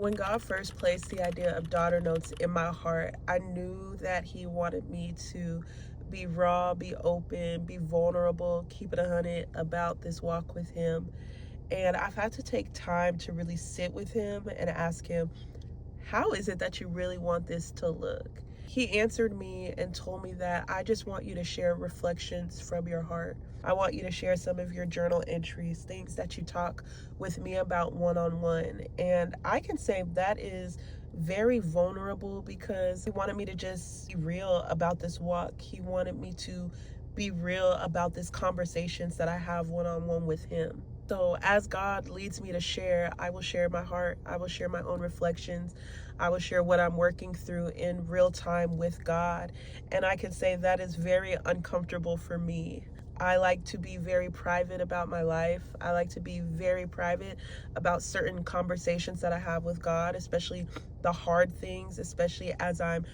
When God first placed the idea of daughter notes in my heart, I knew that He wanted me to be raw, be open, be vulnerable, keep it 100 about this walk with Him. And I've had to take time to really sit with Him and ask Him, how is it that you really want this to look? He answered me and told me that I just want you to share reflections from your heart. I want you to share some of your journal entries, things that you talk with me about one on one. And I can say that is very vulnerable because he wanted me to just be real about this walk. He wanted me to be real about these conversations that I have one on one with him. So, as God leads me to share, I will share my heart. I will share my own reflections. I will share what I'm working through in real time with God. And I can say that is very uncomfortable for me. I like to be very private about my life. I like to be very private about certain conversations that I have with God, especially the hard things, especially as I'm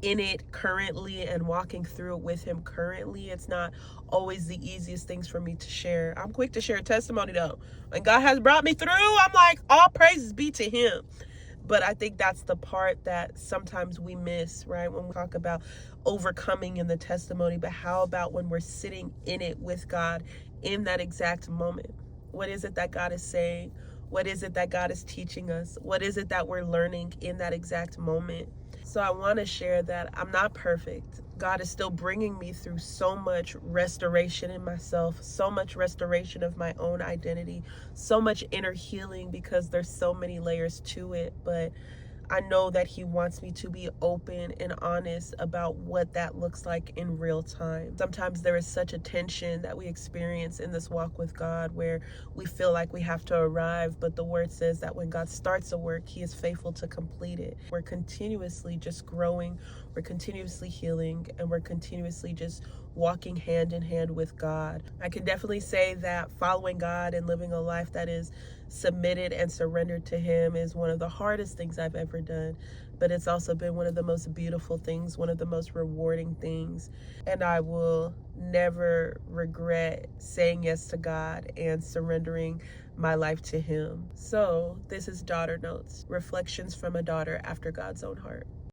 in it currently and walking through it with him currently. It's not always the easiest things for me to share. I'm quick to share a testimony though. When God has brought me through, I'm like, all praises be to him. But I think that's the part that sometimes we miss, right? When we talk about overcoming in the testimony, but how about when we're sitting in it with God in that exact moment? What is it that God is saying? What is it that God is teaching us? What is it that we're learning in that exact moment? So I want to share that I'm not perfect. God is still bringing me through so much restoration in myself, so much restoration of my own identity, so much inner healing because there's so many layers to it. But I know that he wants me to be open and honest about what that looks like in real time. Sometimes there is such a tension that we experience in this walk with God where we feel like we have to arrive, but the word says that when God starts a work, he is faithful to complete it. We're continuously just growing, we're continuously healing, and we're continuously just walking hand in hand with God. I can definitely say that following God and living a life that is submitted and surrendered to him is one of the hardest things I've ever done, but it's also been one of the most beautiful things, one of the most rewarding things, and I will never regret saying yes to God and surrendering my life to him. So this is Daughter Notes, reflections from a daughter after God's own heart.